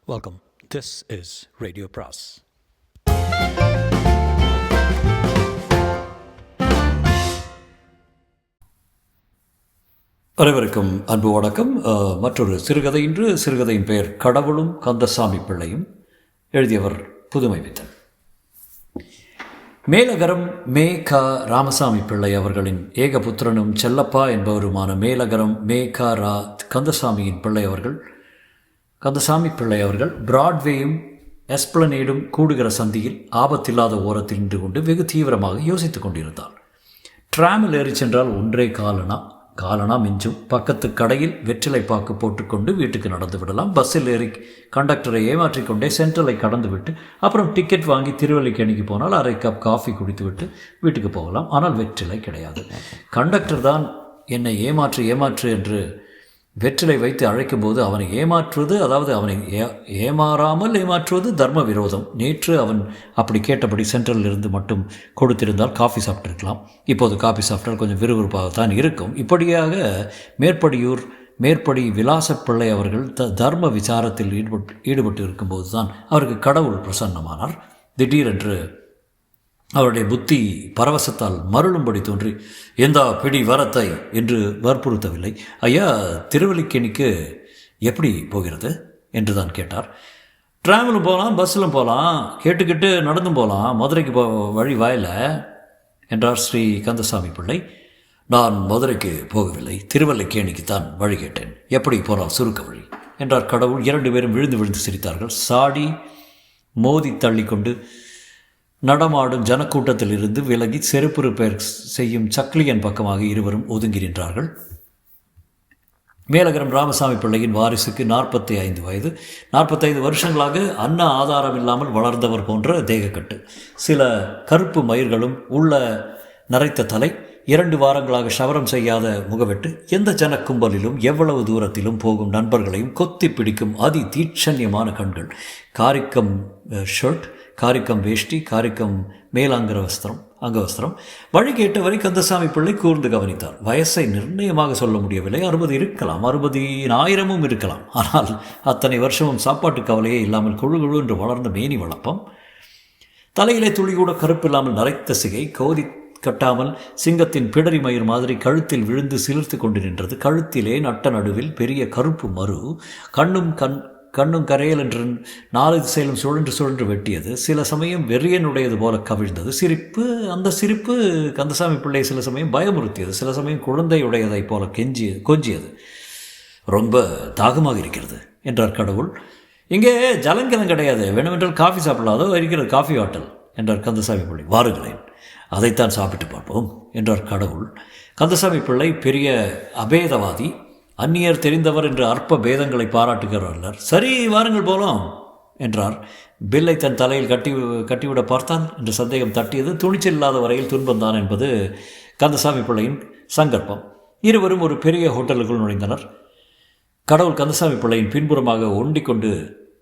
Welcome. This is Radio Pras. அனைவருக்கும் அன்பு வணக்கம். மற்றொரு சிறுகதை. இன்று சிறுகதையின் பெயர் கடவுளும் கந்தசாமி பிள்ளையும். எழுதியவர் புதுமைப்பித்தன். மேலகரம் மே க ராமசாமி பிள்ளை அவர்களின் ஏகபுத்திரனும் செல்லப்பா என்பவருமான மேலகரம் மே க ரா கந்தசாமி பிள்ளை அவர்கள் பிராட்வேயும் எஸ்பிளனேடும் கூடுகிற சந்தியில் ஆபத்தில்லாத ஓரத்தில் நின்று கொண்டு வெகு தீவிரமாக யோசித்துக் கொண்டிருந்தார். டிராமில் ஏறி சென்றால் ஒன்றே காலனா மிஞ்சும். பக்கத்து கடையில் வெற்றிலை பாக்கு போட்டுக்கொண்டு வீட்டுக்கு நடந்து விடலாம். பஸ்ஸில் ஏறி கண்டக்டரை ஏமாற்றிக்கொண்டே சென்ட்ரலை கடந்து விட்டு அப்புறம் டிக்கெட் வாங்கி திருவல்லிக்கேணிக்கு போனால் அரை கப் காஃபி குடித்துவிட்டு வீட்டுக்கு போகலாம். ஆனால் வெற்றிலை கிடையாது. கண்டக்டர் தான் என்னை ஏமாற்று என்று வெற்றிலை வைத்து அழைக்கும்போது அவனை ஏமாற்றுவது, அதாவது அவனை ஏமாறாமல் ஏமாற்றுவது தர்ம விரோதம். நேற்று அவன் அப்படி கேட்டபடி சென்ட்ரலில் இருந்து மட்டும் கொடுத்திருந்தால் காஃபி சாப்பிட்டிருக்கலாம். இப்போது காஃபி சாப்பிட்டால் கொஞ்சம் விறுவிறுப்பாகத்தான் இருக்கும். இப்படியாக மேற்படி விலாசப்பிள்ளை அவர்கள் தர்ம விசாரத்தில் ஈடுபட்டு இருக்கும்போது தான் அவருக்கு கடவுள் பிரசன்னமானார். திடீரென்று அவருடைய புத்தி பரவசத்தால் மருளும்படி தோன்றி, எந்த பிடி வரத்தை என்று வற்புறுத்தவில்லை. ஐயா, திருவல்லிக்கேணிக்கு எப்படி போகிறது என்று தான் கேட்டார். டிராவலும் போகலாம், பஸ்ஸிலும் போகலாம், கேட்டுக்கிட்டு நடந்தும் போகலாம், மதுரைக்கு வழி வாயில என்றார் ஸ்ரீ கந்தசாமி பிள்ளை. நான் மதுரைக்கு போகவில்லை, திருவல்லிக்கேணிக்கு தான் வழி கேட்டேன். எப்படி போனால் சுருக்க வழி என்றார் கடவுள். இரண்டு பேரும் விழுந்து சிரித்தார்கள். சாடி மோதி தள்ளிக்கொண்டு நடமாடும் ஜனக்கூட்டத்தில் இருந்து விலகி செருப்பு ரிப்பேர் செய்யும் சக்லியன் பக்கமாக இருவரும் ஒதுங்கி நின்றார்கள். மேலகரம் ராமசாமி பிள்ளையின் வாரிசுக்கு 45 வயது. 45 வருஷங்களாக அன்ன ஆதாரம் இல்லாமல் வளர்ந்தவர் போன்ற தேகக்கட்டு, சில கருப்பு மயிர்களும் உள்ள நரைத்த தலை, 2 வாரங்களாக ஷவரம் செய்யாத முகவெட்டு, எந்த ஜனக்கும்பலிலும் எவ்வளவு தூரத்திலும் போகும் நண்பர்களையும் கொத்தி பிடிக்கும் அதி தீட்சண்யமான கண்கள், காரிக்கம் ஷர்ட், காரிக்கம் வேஷ்டி, காரிக்கம் அங்கவஸ்திரம். வழி கேட்டவரை கந்தசாமி பிள்ளை கூர்ந்து கவனித்தார். வயசை நிர்ணயமாக சொல்ல முடியவில்லை. 60 இருக்கலாம், 60,000 இருக்கலாம். ஆனால் அத்தனை வருஷமும் சாப்பாட்டு கவலையே இல்லாமல் குழு என்று வளர்ந்த மேனி வளப்பம், தலையிலே துளி கூட கருப்பில்லாமல் நரைத்த சிகை, கோதி கட்டாமல் சிங்கத்தின் பிடரி மயிர் மாதிரி கழுத்தில் விழுந்து சிலிர்த்து கொண்டு நின்றது. கழுத்திலே நட்ட நடுவில் பெரிய கருப்பு மறு, கண்ணும் கரையல் என்று 4 திசையிலும் சுழன்று வெட்டியது. சில சமயம் வெறியனுடையது போல கவிழ்ந்தது. அந்த சிரிப்பு கந்தசாமி பிள்ளை சில சமயம் பயமுறுத்தியது, சில சமயம் குழந்தையுடையதைப் போல கொஞ்சியது. ரொம்ப தாகமாக இருக்கிறது என்றார் கடவுள். இங்கே ஜலங்கலம் கிடையாது, வேணுமென்றால் காஃபி சாப்பிடலாதோ இருக்கிறது காஃபி ஹோட்டல் என்றார் கந்தசாமி பிள்ளை. வாருங்களேன், அதைத்தான் சாப்பிட்டு பார்ப்போம் என்றார் கடவுள். கந்தசாமி பிள்ளை பெரிய அபேதவாதி, அந்நியர் தெரிந்தவர் என்று அற்ப பேதங்களை பாராட்டுகிறார். சரி, வாருங்கள் போலாம் என்றார். பில்லை தன் தலையில் கட்டிவிட பார்த்தான் என்று சந்தேகம் தட்டியது. துணிச்சல் இல்லாத வரையில் துன்பந்தான் என்பது கந்தசாமி பிள்ளையின் சங்கற்பம். இருவரும் ஒரு பெரிய ஹோட்டலுக்குள் நுழைந்தனர். கடவுள் கந்தசாமி பிள்ளையின் பின்புறமாக ஒண்டிக்கொண்டு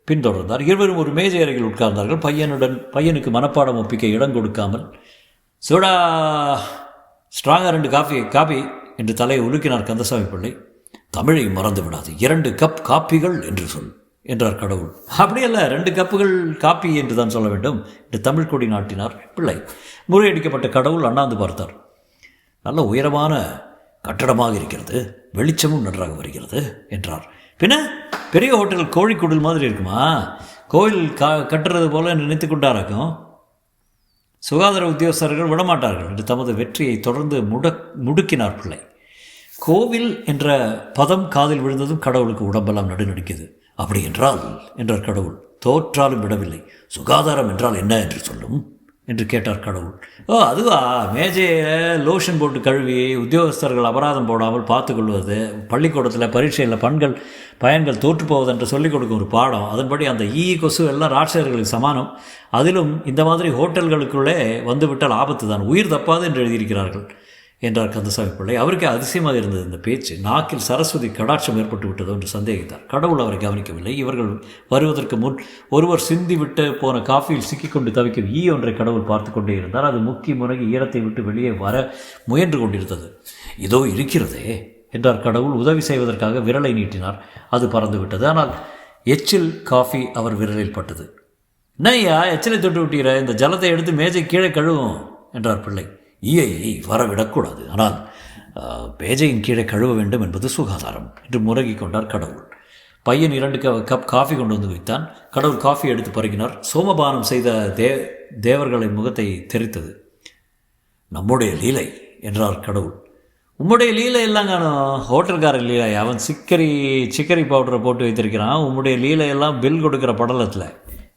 பின்தொடர்ந்தார். இருவரும் ஒரு மேஜை அருகில் உட்கார்ந்தார்கள். பையனுக்கு மனப்பாடம் ஒப்பிக்க இடம் கொடுக்காமல், சூடா ஸ்ட்ராங்காக 2 காபி என்று தலையை உலுக்கினார் கந்தசாமி பிள்ளை. தமிழை மறந்து விடாது, 2 கப் காப்பிகள் என்று சொல் என்றார் கடவுள். அப்படியல்ல, 2 கப்புகள் காப்பி என்று தான் சொல்ல வேண்டும் என்று தமிழ் கொடி நாட்டினார் பிள்ளை. முறையடிக்கப்பட்ட கடவுள் அண்ணாந்து பார்த்தார். நல்ல உயரமான கட்டடமாக இருக்கிறது, வெளிச்சமும் நன்றாக வருகிறது என்றார். பின்ன பெரிய ஹோட்டல் கோழிக்குடல் மாதிரி இருக்குமா? கோயில் கட்டுறது போல நினைத்து கொண்டாராக்கும். சுகாதார உத்தியோகஸ்தர்கள் விடமாட்டார்கள் என்று தமது வெற்றியை தொடர்ந்து முடுக்கினார் பிள்ளை. கோவில் என்ற பதம் காதில் விழுந்ததும் கடவுளுக்கு உடம்பெல்லாம் நடுநடுக்கியது. அப்படி என்றார் கடவுள். தோற்றாலும் விடவில்லை. சுகாதாரம் என்றால் என்ன என்று சொல்லும் என்று கேட்டார் கடவுள். அதுவா, மேஜையை லோஷன் போட்டு கழுவி உத்தியோகஸ்தர்கள் அபராதம் போடாமல் பார்த்து கொள்வது, பள்ளிக்கூடத்தில் பரீட்சையில் பயன்கள் தோற்று போவது என்று சொல்லிக் கொடுக்கும் ஒரு பாடம். அதன்படி அந்த கொசு எல்லாம் ராட்சசர்களுக்கு சமானம். அதிலும் இந்த மாதிரி ஹோட்டல்களுக்குள்ளே வந்துவிட்டால் ஆபத்து தான், உயிர் தப்பாது என்று எழுதியிருக்கிறார்கள் என்றார் கந்தசாமி பிள்ளை. அவருக்கு அதிசயமாக இருந்தது இந்த பேச்சு. நாக்கில் சரஸ்வதி கடாட்சம் ஏற்பட்டு விட்டதோ என்று சந்தேகித்தார். கடவுள் அவரை கவனிக்கவில்லை. இவர்கள் வருவதற்கு முன் ஒருவர் சிந்திவிட்டு போன காஃபியில் சிக்கிக்கொண்டு தவிக்கும் ஒன்றை கடவுள் பார்த்து கொண்டே இருந்தார். அது முக்கி முனகி ஈரத்தை விட்டு வெளியே வர முயன்று கொண்டிருந்தது. இதோ இருக்கிறதே என்றார் கடவுள். உதவி செய்வதற்காக விரலை நீட்டினார். அது பறந்து விட்டது. ஆனால் எச்சில் காஃபி அவர் விரலில் பட்டது. என்னய்யா எச்சிலை தொட்டு விட்டீர, இந்த ஜலத்தை எடுத்து மேஜை கீழே கழுவும் என்றார் பிள்ளை. ஈயை வரவிடக்கூடாது, ஆனால் மேஜையின் கீழே கழுவ வேண்டும் என்பது சுகாதாரம் என்று முறகிக் கொண்டார் கடவுள். பையன் 2 கப் காஃபி கொண்டு வந்து வைத்தான். கடவுள் காஃபி எடுத்து பருகினார். சோமபானம் செய்த தேவர்களின் முகத்தை தெரித்தது. நம்முடைய லீலை என்றார் கடவுள். உம்முடைய லீலை எல்லாம் காணும், ஹோட்டல்காரன் லீலை. அவன் சிக்கரி பவுடரை போட்டு வைத்திருக்கிறான். உம்முடைய லீலையெல்லாம் பில் கொடுக்குற படலத்தில்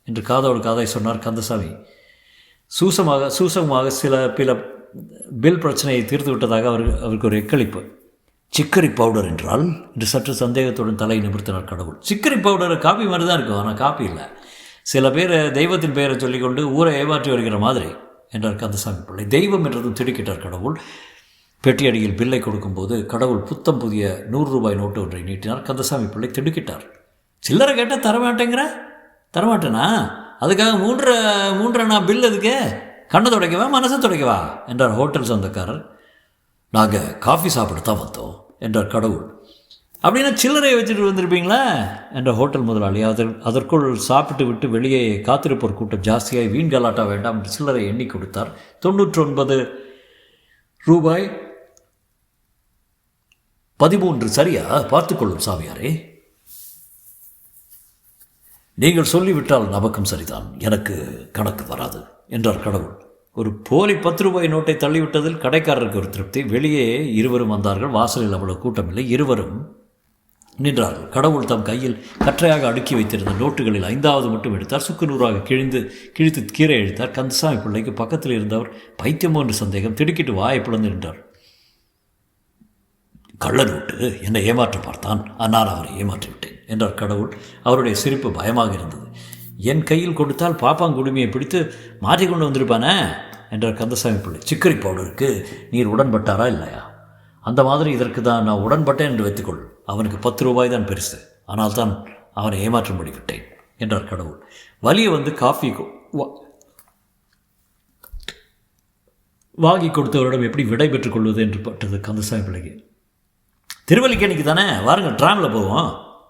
என்று காதோடு காதை சொன்னார் கந்தசாமி. சூசகமாக பில பில் பிரச்சனையை தீர்த்து விட்டதாக அவருக்கு ஒரு எக்களிப்பு. சிக்கரி பவுடர் என்றால் என்று சற்று சந்தேகத்துடன் தலையை நிமிர்த்தினார் கடவுள். சிக்கரி பவுடர் காப்பி மாதிரி தான் இருக்கும், ஆனால் காப்பி இல்லை. சில பேர் தெய்வத்தின் பெயரை சொல்லிக்கொண்டு ஊரை ஏமாற்றி வருகிற மாதிரி என்றார் கந்தசாமி பிள்ளை. தெய்வம் என்றதும் திடுக்கிட்டார் கடவுள். பெட்டியடியில் பில்லை கொடுக்கும்போது கடவுள் புத்தம் புதிய 100 ரூபாய் நோட்டு ஒன்றை நீட்டினார். கந்தசாமி பிள்ளை திடுக்கிட்டார். சில்லறை கேட்டால் தரமாட்டேங்கிற? தரமாட்டேனா? அதுக்காக 3 பில் எதுக்கு? கண்ணை துடைக்கவா மனசை துடைக்கவா என்றார் ஹோட்டல் சொந்தக்காரர். நாங்கள் காஃபி சாப்பிடத்தான் வந்தோம் என்றார் கடவுள். அப்படின்னா சில்லறையை வச்சுட்டு வந்திருப்பீங்களா என்ற ஹோட்டல் முதலாளி. அதற்குள் சாப்பிட்டு விட்டு வெளியே காத்திருப்போர் கூட்டம் ஜாஸ்தியாகி வீண் கலாட்டா வேண்டாம் என்று சில்லறை எண்ணி கொடுத்தார். 99 ரூபாய் 13. சரியா? பார்த்துக்கொள்ளும் சாமியாரே. நீங்கள் சொல்லிவிட்டால் நமக்கும் சரிதான், எனக்கு கணக்கு வராது என்றார் கடவுள். ஒரு போலி 10 ரூபாய் நோட்டை தள்ளிவிட்டதில் கடைக்காரருக்கு ஒரு திருப்தி. வெளியே இருவரும் வந்தார்கள். வாசலில் அவ்வளவு கூட்டமில்லை. இருவரும் நின்றார்கள். கடவுள் தம் கையில் கற்றையாக அடுக்கி வைத்திருந்த நோட்டுகளில் 5வது மட்டும் எடுத்தார். சுக்கு நூறாக கிழித்து கீரை இழுத்தார். கந்தசாமி பிள்ளைக்கு பக்கத்தில் இருந்தவர் பைத்தியமோ என்று சந்தேகம். திடுக்கிட்டு வாயை பிளந்து நின்றார். கள்ள நோட்டு, என்னை ஏமாற்ற பார்த்தான், நான் அவரை ஏமாற்றிவிட்டேன் என்றார் கடவுள். அவருடைய சிரிப்பு பயமாக இருந்தது. என் கையில் கொடுத்தால் பாப்பாங்குடுமையை பிடித்து மாற்றி கொண்டு வந்திருப்பானே என்றார் கந்தசாமி பிள்ளை. சிக்கரி பவுடருக்கு நீர் உடன்பட்டாரா இல்லையா? அந்த மாதிரி இதற்கு தான் நான் உடன்பட்டேன் என்று வைத்துக்கொள். அவனுக்கு 10 ரூபாய் தான் பெருசு, ஆனால் தான் அவனை ஏமாற்றும்படி விட்டேன் என்றார் கடவுள். வலிய வந்து காஃபி வாங்கி கொடுத்தவரிடம் எப்படி விடை பெற்றுக் கொள்வது என்று பட்டது கந்தசாமி பிள்ளைக்கு. திருவல்லிக்கேணிக்கு தானே, வாருங்க ட்ராமில் போவோம்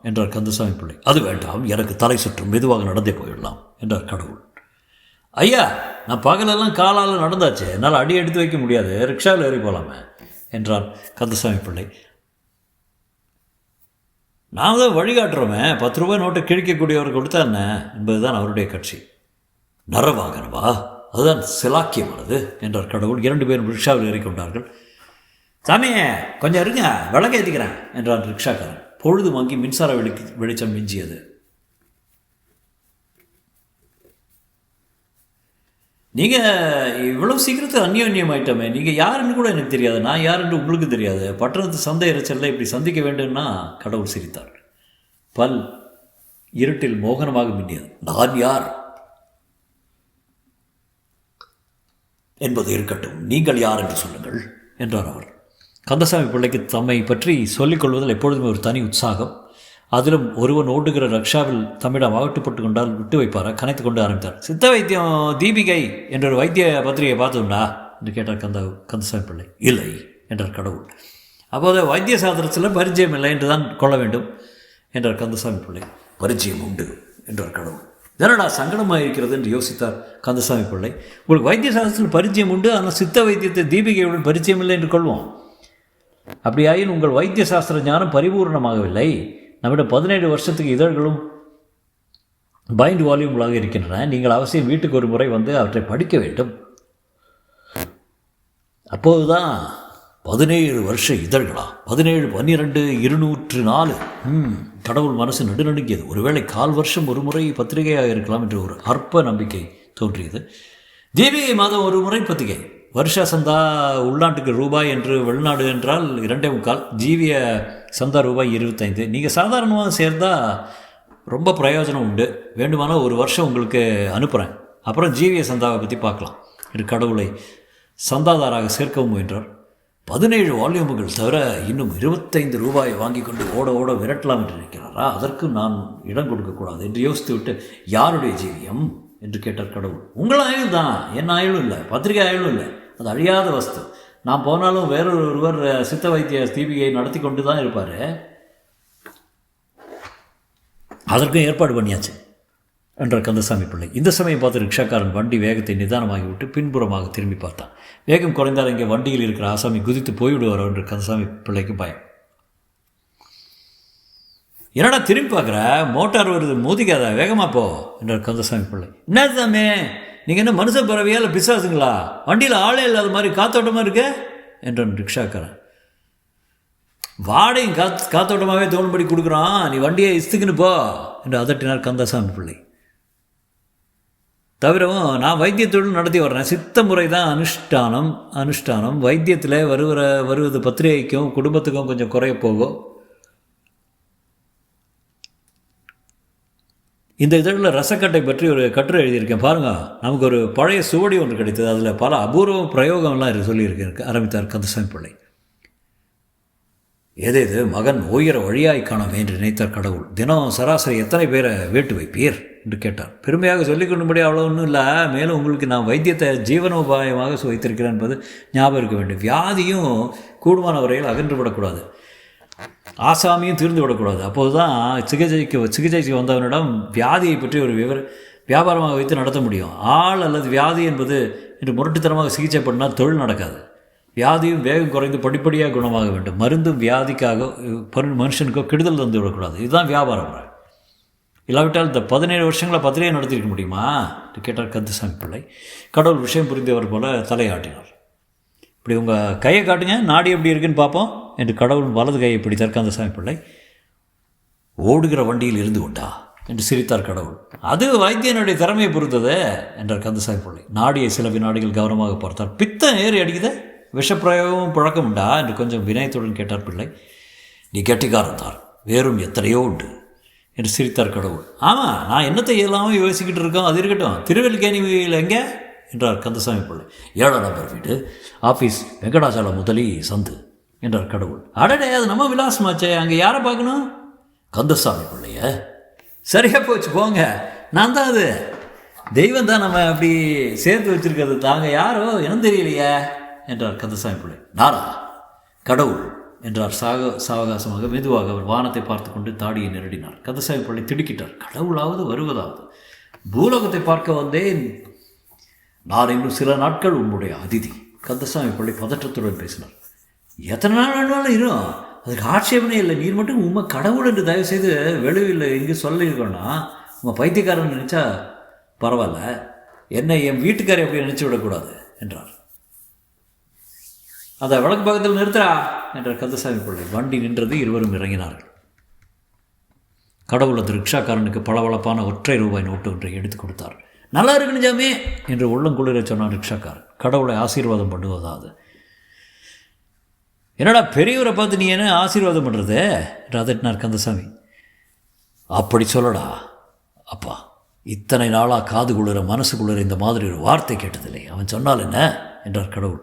என்றார் கந்தசாமி பிள்ளை. அது வேண்டாம், எனக்கு தலை சுற்றும், மெதுவாக நடந்தே போயிடலாம் என்றார் கடவுள். ஐயா, நான் பகலெல்லாம் காலால் நடந்தாச்சு, என்னால் அடி எடுத்து வைக்க முடியாது, ரிக்ஷாவில் ஏறி போகலாமே என்றார் கந்தசாமி பிள்ளை. நாம் தான் வழிகாட்டுறோமே, 10 ரூபாய் நோட்டை கிழிக்கக்கூடியவர் கொடுத்தா என்ன என்பதுதான் அவருடைய கட்சி. நரவாகனவா, அதுதான் சிலாக்கியமானது என்றார் கடவுள். 2 பேரும் ரிக்ஷாவில் ஏறிக்கொண்டார்கள். சாமியே கொஞ்சம் இருங்க, விளக்க ஏற்றிக்கிறேன் என்றான் ரிக்ஷாக்காரன். பொழுது வாங்கி மின்சார வெளிச்சம் மிஞ்சியது. நீங்கள் இவ்வளோ சீக்கிரத்தில் அந்யோன்யமாயிட்டோமே, நீங்கள் யாருன்னு கூட எனக்கு தெரியாது, நான் யாருன்னு உங்களுக்கு தெரியாது, பட்டணத்து சந்தை இறைச்சலில் இப்படி சந்திக்க வேண்டும்னா கடவுள் சிரித்தார். பல் இருட்டில் மோகனமாக மின்னியது. நான் யார் என்பது இருக்கட்டும், நீங்கள் யார் என்று சொல்லுங்கள் என்றார் அவர். கந்தசாமி பிள்ளைக்கு தம்மை பற்றி சொல்லிக்கொள்வதில் எப்பொழுதுமே ஒரு தனி உற்சாகம். அதிலும் ஒருவன் ஓடுகிற ரக்ஷாவில் தம்மிடம் அகட்டுப்பட்டு கொண்டால் விட்டு வைப்பாரா? கனைத்து கொண்டு ஆரம்பித்தார். சித்த வைத்தியம் தீபிகை என்ற ஒரு வைத்திய பத்திரிகை பார்த்ததுண்டா என்று கேட்டார் கந்தசாமி பிள்ளை. இல்லை என்றார் கடவுள். அப்போது வைத்திய சாஸ்திரத்தில் பரிச்சயம் இல்லை என்று தான் கொள்ள வேண்டும் என்றார் கந்தசாமி பிள்ளை. பரிச்சயம் உண்டு என்றார் கடவுள். என்னடா சங்கடமாக இருக்கிறது என்று யோசித்தார் கந்தசாமி பிள்ளை. உங்களுக்கு வைத்திய சாஸ்திரத்தில் பரிச்சயம் உண்டு, ஆனால் சித்த வைத்தியத்தை தீபிகையுடன் பரிச்சயம் இல்லை என்று கொள்வோம். அப்படியாயின் உங்கள் வைத்திய சாஸ்திர ஞானம் பரிபூர்ணமாகவில்லை. நம்மிடம் 17 வருஷத்துக்கு இதழ்களும் பைண்ட் வால்யூம்களாக இருக்கின்றன. நீங்கள் அவசியம் வீட்டுக்கு ஒரு முறை வந்து அவற்றை படிக்க வேண்டும். அப்போதுதான் 17 வருஷ இதழ்களா? 17, 12, 204. கடவுள் மனசு நடுநடுங்கியது. ஒருவேளை 1/4 வருஷம் ஒரு முறை பத்திரிகையாக இருக்கலாம் என்று ஒரு அற்ப நம்பிக்கை தோன்றியது. தீபிகை மாதம் ஒரு முறை பத்திரிகை. வருஷ சந்தா உள்நாட்டுக்கு ரூபாய் என்று, வெளிநாடு என்றால் 2.25. ஜீவிய சந்தா ரூபாய் 25. நீங்கள் சாதாரணமாக சேர்ந்தால் ரொம்ப பிரயோஜனம் உண்டு. வேண்டுமானால் ஒரு வருஷம் உங்களுக்கு அனுப்புகிறேன், அப்புறம் ஜீவிய சந்தாவை பற்றி பார்க்கலாம் என்று கடவுளை சந்தாதாராக சேர்க்கவும் முயன்றார். 17 வால்யூமுகள் தவிர இன்னும் 25 ரூபாயை வாங்கி கொண்டு ஓட விரட்டலாம் என்று நினைக்கிறாரா? அதற்கு நான் இடம் கொடுக்கக்கூடாது என்று யோசித்து விட்டு, யாருடைய ஜீவியம் என்று கேட்டார் கடவுள். உங்கள் ஆயுள் தான், என் ஆயுளும் இல்லை, பத்திரிகை ஆயுளும் இல்லை, அது அழியாத வஸ்து. நான் போனாலும் வேறொருவர் சித்த வைத்திய தீபிகையை நடத்தி கொண்டு தான் இருப்பார். அதற்கும் ஏற்பாடு பண்ணியாச்சு என்றார் கந்தசாமி பிள்ளை. இந்த சமயம் பார்த்து ரிக்ஷாக்காரன் வண்டி வேகத்தை நிதானமாகி விட்டு பின்புறமாக திரும்பி பார்த்தான். வேகம் குறைந்தால் இங்கே வண்டியில் இருக்கிற ஆசாமி குதித்து போய்விடுவாரோ என்று கந்தசாமி பிள்ளைக்கு பயம். என்னடா திரும்பி பார்க்குற, மோட்டார் வருது, மோதிக்காத, வேகமாக போ என்றார் கந்தசாமி பிள்ளை. என்ன சாமி, நீங்கள் என்ன மனுஷ பறவையா இல்லை பிசாசுங்களா? வண்டியில் ஆளே இல்லாத மாதிரி காத்தோட்டமாக இருக்க என்றான் ரிக்ஷாக்காரன். வாடகையும் காத்தோட்டமாகவே தோணும்படி கொடுக்குறான், நீ வண்டியை இஸ்துக்குன்னு போ என்று அதட்டினார் கந்தசாமி பிள்ளை. தவிரவும் நான் வைத்திய தொழில் நடத்தி வர்றேன், சித்த முறை தான் அனுஷ்டானம். வைத்தியத்தில் வருவது பத்திரிகைக்கும் குடும்பத்துக்கும் கொஞ்சம் குறைய போகும். இந்த இதழில் ரசக்கட்டை பற்றி ஒரு கட்டுரை எழுதியிருக்கேன் பாருங்கள். நமக்கு ஒரு பழைய சுவடி ஒன்று கிடைத்தது, அதில் பல அபூர்வ பிரயோகம்லாம் சொல்லியிருக்கேன் ஆரம்பித்தார் கந்தசாமி பிள்ளை. எது மகன் உயர வழியாய் காணோம் என்று நினைத்தார் கடவுள். தினம் சராசரி எத்தனை பேரை வேட்டு வைப்பீர் என்று கேட்டார். பெருமையாக சொல்லிக் கொண்டுபடி அவ்வளோ ஒன்றும் இல்லை, மேலும் உங்களுக்கு நான் வைத்தியத்தை ஜீவனோபாயமாக வைத்திருக்கிறேன் என்பது ஞாபகம் இருக்க வேண்டும். வியாதியும் கூடுமான வரையில் அகன்றுவிடக்கூடாது, ஆசாமியும் தீர்ந்து விடக்கூடாது. அப்போது தான் சிகிச்சைக்கு வந்தவனிடம் வியாதியை பற்றி ஒரு வியாபாரமாக வைத்து நடத்த முடியும். ஆள் அல்லது வியாதி என்பது இன்று முரட்டுத்தனமாக சிகிச்சை பண்ணால் தொழில் நடக்காது. வியாதியும் வேகம் குறைந்து படிப்படியாக குணமாக வேண்டும். மருந்தும் வியாதிக்காக மனுஷனுக்கோ கெடுதல் தந்து விடக்கூடாது. இதுதான் வியாபாரம். இல்லாவிட்டால் இந்த 17 வருஷங்களை பத்திரிகை நடத்தியிருக்க முடியுமா என்று கேட்டார் கந்தசாமி பிள்ளை. கடவுள் விஷயம் புரிந்தவர் போல தலையாட்டினார். இப்படி உங்கள் கையை காட்டுங்க, நாடி எப்படி இருக்குன்னு பார்ப்போம் என்று கடவுள் வலது கையை பிடித்தார் கந்தசாமி பிள்ளை. ஓடுகிற வண்டியில் இருந்து கொண்டா என்று சிரித்தார் கடவுள். அது வைத்தியனுடைய திறமையை பொறுத்தது என்றார் கந்தசாமி பிள்ளை. நாடியை சில வினாடிகள் கவனமாக பார்த்தார். பித்தம் ஏறி அடிக்குது, விஷப்பிரயோகமும் பழக்கம் உண்டா என்று கொஞ்சம் வினயத்துடன் கேட்டார் பிள்ளை. நீ கெட்டிக்காரன் தான், வேறும் எத்தனையோ உண்டு என்று சிரித்தார் கடவுள். ஆமாம், நான் என்னத்தை இல்லாமல் யோசிக்கிட்டு இருக்கோம், அது இருக்கட்டும். திருவல்லிக்கேணியில் எங்கே என்றார் கந்தசாமி பிள்ளை. 7ஆம் நம்பர் வீடு, ஆஃபீஸ், வெங்கடாச்சலம் முதலி சந்து என்றார் கடவுள். அடடே, அது நம்ம விலாசமாச்சே, அங்கே யாரை பார்க்கணும்? கந்தசாமி பிள்ளைய. சரியாக போச்சு, போங்க, நான் தான். அது தெய்வம் தான் நம்ம அப்படி சேர்த்து வச்சுருக்கிறது. தாங்க யாரோ எனக்கு தெரியலையே என்றார் கந்தசாமி பிள்ளை. நானா? கடவுள் என்றார் சாவகாசமாக மெதுவாக. அவர் வானத்தை பார்த்து கொண்டு தாடியை நிரடினார். கந்தசாமி பிள்ளை திடுக்கிட்டார். கடவுளாவது வருவதாவது? பூலோகத்தை பார்க்க வந்தேன், நான் இன்னும் சில நாட்கள் உன்னுடைய அதிதி. கந்தசாமி பிள்ளை பதற்றத்துடன் பேசினார். எத்தனை நாள் வேணாலும் இரும், அதுக்கு ஆட்சேபனே இல்லை. நீர் மட்டும் உண்மை கடவுள் என்று தயவு செய்து வெளியில் இங்கே சொல்லியிருக்கோன்னா உங்கள் பைத்தியக்காரன் நினச்சா பரவாயில்ல, என்னை என் வீட்டுக்காரை அப்படி நினச்சி விடக்கூடாது என்றார். அதை வழக்கு பக்கத்தில் நிறுத்துறா என்றார் கந்தசாமி பிள்ளை. வண்டி நின்றது. இருவரும் இறங்கினார்கள். கடவுள் அந்த ரிக்ஷாக்காரனுக்கு பளபளப்பான ஒற்றை ரூபாய் நோட்டு ஒன்றை எடுத்து கொடுத்தார். நல்லா இருக்குன்னு ஜாமே என்று உள்ளங்குளிர சொன்னான் ரிக்ஷாக்காரன். கடவுளை ஆசீர்வாதம் பண்ணுவதாவது? என்னடா பெரியவரை பார்த்து நீ என்ன ஆசீர்வாதம் பண்ணுறது என்று அதட்டினார் கந்தசாமி. அப்படி சொல்லடா அப்பா, இத்தனை நாளாக காது குளிர மனசு குளிர இந்த மாதிரி ஒரு வார்த்தை கேட்டதில்லை. அவன் சொன்னால் என்ன என்றார் கடவுள்.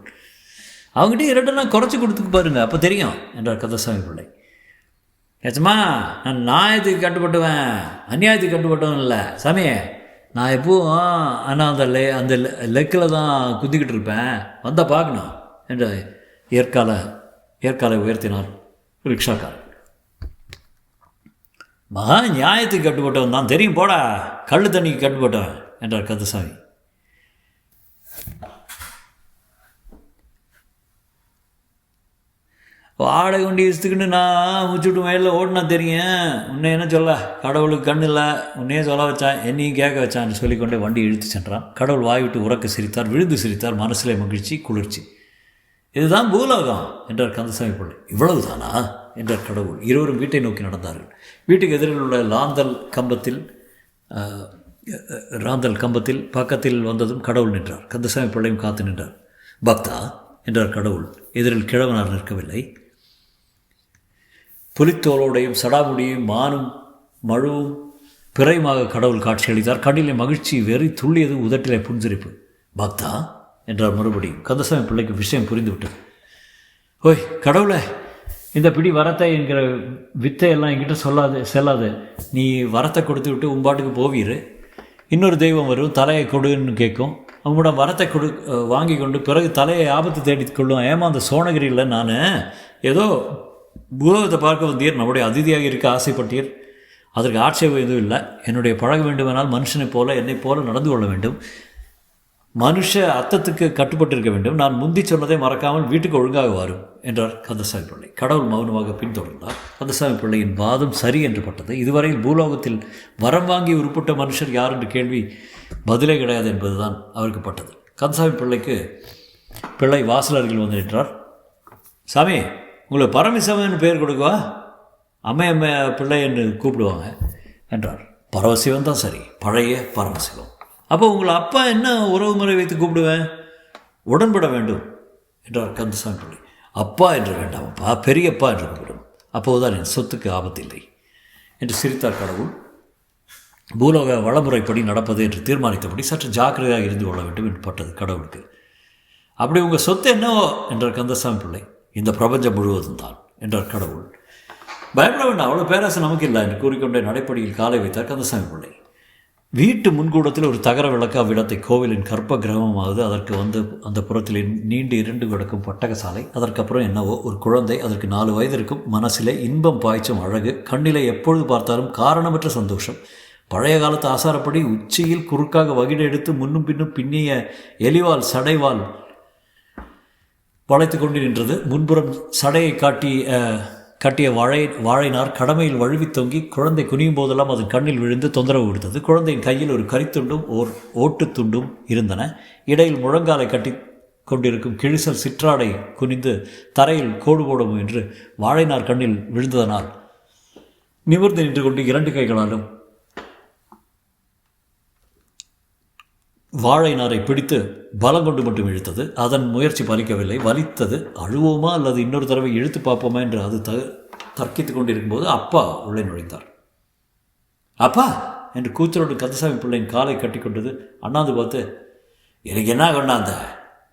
அவங்ககிட்ட இரட்டனா குறைச்சி கொடுத்துக்கு பாருங்க, அப்போ தெரியும் என்றார் கந்தசாமி பிள்ளை. ஏச்சம்மா, நான் நியாயத்துக்கு கட்டுப்பட்டுவேன், அந்நியாயத்துக்கு கட்டுப்பட்டவன் இல்லை சாமியே. நான் எப்பவும் ஆனால் அந்த லெக்கில் தான் குத்திக்கிட்டு இருப்பேன், வந்தால் பார்க்கணும் என்று ஏற்காலை உயர்த்தினார் ரிக்ஷாக்காரன். மகா நியாயத்துக்கு கட்டுப்பட்டவன் தான் தெரியும், போடா கள்ளு தண்ணிக்கு கட்டுப்பட்டவன் என்றார் கந்தசாமி. வாடகை வண்டி இசுத்துக்குன்னு நான் முச்சுட்டு வயலில் ஓடினா தெரியும். உன்னை என்ன சொல்ல, கடவுளுக்கு கண்ணு இல்லை, உன்னையே சொல்ல வச்சான், என்னையும் கேட்க வச்சான்னு சொல்லிக்கொண்டே வண்டி இழுத்து சென்றான். கடவுள் வாய்விட்டு உறக்க சிரித்தார், விழுந்து சிரித்தார். மனசிலே மகிழ்ச்சி, குளிர்ச்சி. இதுதான் பூலோகம் என்றார் கந்தசாமி பிள்ளை. இவ்வளவு தானா என்றார் கடவுள். இருவரும் வீட்டை நோக்கி நடந்தார்கள். வீட்டுக்கு எதிரில் உள்ள ராந்தல் கம்பத்தில் பக்கத்தில் வந்ததும் கடவுள் நின்றார். கந்தசாமி பிள்ளையும் காத்து நின்றார். பக்தா என்றார் கடவுள். எதிரில் கிழவனார் நிற்கவில்லை. புலித்தோலோடையும் சடாமுடியும் மானும் மழுவும் பிறையுமாக கடவுள் காட்சியளித்தார். கண்ணிலே மகிழ்ச்சி, வெறி துள்ளியது, உதட்டிலே புன்சிரிப்பு. பக்தா என்றார் மறுபடியும். கந்தசாமி பிள்ளைக்கு விஷயம் புரிந்துவிட்டது. ஓய் கடவுளே, இந்த பிடி வரத்தை என்கிற வித்தையெல்லாம் என்கிட்ட செல்லாது. நீ வரத்தை கொடுத்து விட்டு உம்பாட்டுக்கு போவீர். இன்னொரு தெய்வம் வரும், தலையை கொடுன்னு கேட்கும். அவங்களோட வரத்தை வாங்கி கொண்டு பிறகு தலையை ஆபத்து தேடிக்கொள்ளும். ஏமாந்த சோனகிரியில் நான் ஏதோ பூலோகத்தை பார்க்க வந்தீர், நம்முடைய அதிதியாக இருக்க ஆசைப்பட்டீர். அதற்கு ஆட்சேபம் எதுவும் இல்லை. என்னுடைய பழக வேண்டுமென்றால் மனுஷனைப் போல என்னைப் போல நடந்து கொள்ள வேண்டும். மனுஷ அர்த்தத்துக்கு கட்டுப்பட்டு இருக்க வேண்டும். நான் முந்தி சொன்னதை மறக்காமல் வீட்டுக்கு ஒழுங்காக வரும் என்றார் கந்தசாமி பிள்ளை. கடவுள் மௌனமாக பின்தொடர்ந்தார். கந்தசாமி பிள்ளையின் வாதம் சரி என்று பட்டது. இதுவரையில் பூலோகத்தில் வரம் வாங்கி உருப்பட்ட மனுஷர் யார் என்று கேள்வி பதிலே கிடையாது என்பதுதான் அவருக்கு பட்டது. கந்தசாமி பிள்ளை வாசல் அருகில் வந்து நின்றார். சாமி, உங்களுக்கு பரமசிவன் பேர் கொடுக்குவா? அம்மையம்மை பிள்ளை என்று கூப்பிடுவாங்க என்றார். பரமசிவன் தான் சரி, பழைய பரமசிவம். அப்போ உங்களை அப்பா என்ன உறவு முறை வைத்து கூப்பிடுவேன்? உடன்பட வேண்டும் என்றார் கந்தசாமி பிள்ளை. அப்பா என்று வேண்டாமப்பா, பெரியப்பா என்று கூப்பிடும். அப்போதுதான் என் சொத்துக்கு ஆபத்தில்லை என்று சிரித்தார் கடவுள். பூலோக வளமுறைப்படி நடப்பது என்று தீர்மானித்தபடி சற்று ஜாக்கிரதையாக இருந்து கொள்ள வேண்டும் என்று பட்டது கடவுளுக்கு. அப்படி உங்கள் சொத்து என்னவோ என்றார் கந்தசாமி பிள்ளை. இந்த பிரபஞ்சம் முழுவதும் தான் என்றார் கடவுள். பயப்பட வேண்டாம், அவ்வளோ பேராசை நமக்கு இல்லை என்று கூறிக்கொண்டே நடைப்படியில் காலை வைத்தார் கந்தசாமி பிள்ளை. வீட்டு முன்கூடத்தில் ஒரு தகர விளக்கு அவ்விடத்தை கோவிலின் கற்ப கிரகமாவது. அதற்கு வந்து அந்த புறத்தில் நீண்டு 2 கிடக்கும் பட்டக சாலை. அதற்கப்புறம் என்னவோ ஒரு குழந்தை, அதற்கு 4 வயது இருக்கும். மனசிலே இன்பம் பாய்ச்சும் அழகு, கண்ணிலே எப்பொழுது பார்த்தாலும் காரணமற்ற சந்தோஷம். பழைய காலத்து ஆசாரப்படி உச்சியில் குறுக்காக வகிடு எடுத்து முன்னும் பின்னும் பின்னிய எலிவால் சடைவால் வளைத்து கொண்டு நின்றது. முன்புறம் சடையை கட்டிய வாழைனார் கடமையில் வழுவி தொங்கி குழந்தை குனியும் போதெல்லாம் அதன் கண்ணில் விழுந்து தொந்தரவு கொடுத்தது. குழந்தையின் கையில் ஒரு கரித்துண்டும் ஓட்டுத்துண்டும் இருந்தன. இடையில் முழங்காலை கட்டி கொண்டிருக்கும் கிழிசல் சிற்றாடை குனிந்து தரையில் கோடு போட முயன்று வாழைனார் கண்ணில் விழுந்ததனால் நிமிர்ந்து நின்று கொண்டு 2 கைகளாலும் வாழை நாரை பிடித்து பலம் கொண்டு மட்டும் இழுத்தது. அதன் முயற்சி பலிக்கவில்லை. வலித்தது. அழுவோமா அல்லது இன்னொரு தடவை இழுத்து பார்ப்போமா என்று அது தர்க்கித்து கொண்டிருக்கும்போது அப்பா உள்ளே நுழைந்தார். அப்பா என்று கூச்சலோடு கந்தசாமி பிள்ளையின் காலை கட்டி கொண்டது. அண்ணாந்து பார்த்து, எனக்கு என்ன கொண்டாந்த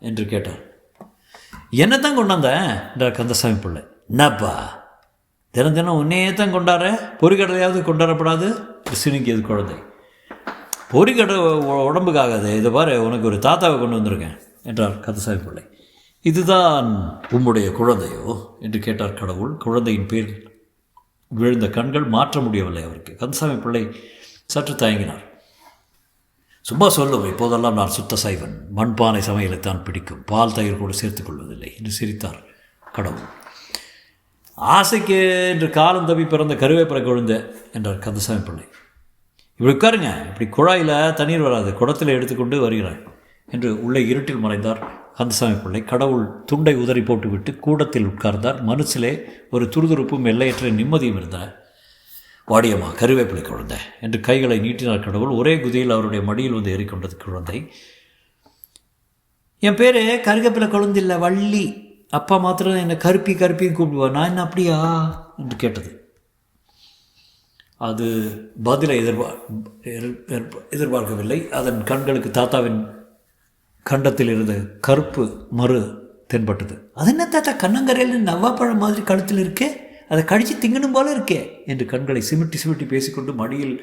என்று கேட்டார். என்னத்தான் கொண்டாந்த என்றார் கந்தசாமி பிள்ளை. என்னப்பா தினம் தினம் உன்னையே தான் கொண்டாடுற? பொறிக்கடலையாவது கொண்டாடப்படாது? சினுங்கியது குழந்தை. பொறிக்கடை உடம்புக்காகாது. இதை பாரு, உனக்கு ஒரு தாத்தாவை கொண்டு வந்திருக்கேன் என்றார் கந்தசாமி பிள்ளை. இதுதான் உம்முடைய குழந்தையோ என்று கேட்டார் கடவுள். குழந்தையின் பேர் விழுந்த கண்கள் மாற்ற முடியவில்லை அவருக்கு. கந்தசாமி பிள்ளை சற்று தயங்கினார். சும்மா சொல்லும், இப்போதெல்லாம் நான் சுத்த சைவன், மண்பானை சமையலைத்தான் பிடிக்கும், பால் தயிர் கூட சேர்த்துக் கொள்வதில்லை என்று சிரித்தார் கடவுள். ஆசைக்கு என்று காலம் தப்பி பிறந்த கருவேப்பிலை குழந்தை என்றார் கந்தசாமி பிள்ளை. இப்படி உட்காருங்க, இப்படி குழாயில் தண்ணீர் வராது, குடத்தில் எடுத்துக்கொண்டு வருகிறாய் என்று உள்ளே இருட்டில் மறைந்தார் கந்தசாமி பிள்ளை. கடவுள் துண்டை உதறி போட்டுவிட்டு கூடத்தில் உட்கார்ந்தார். மனசிலே ஒரு துருதுருப்பும் எல்லையற்ற நிம்மதியும் இருந்தன. வாடியம்மா கருவேப்பிலை குழந்தை என்று கைகளை நீட்டினார் கடவுள். ஒரே குதியில் அவருடைய மடியில் வந்து ஏறிக்கொண்டது குழந்தை. என் பேர் கருவேப்பிலை குழந்தை இல்லை, வள்ளி. அப்பா மாத்திரம் என்னை கருப்பின்னு கூப்பிடுவா. நான் என்ன அப்படியா என்று கேட்டது. அது பதிலை எதிர்பார்க்கவில்லை. அதன் கண்களுக்கு தாத்தாவின் கண்டத்தில் இருந்த கருப்பு மறு தென்பட்டது. அது என்ன தாத்தா, கண்ணங்கரையில் நவ்வாப்பழம் மாதிரி கழுத்தில் இருக்கே, அதை கடிச்சு திங்கணும் போல இருக்கே என்று கண்களை சிமிட்டி பேசிக்கொண்டு மடியில்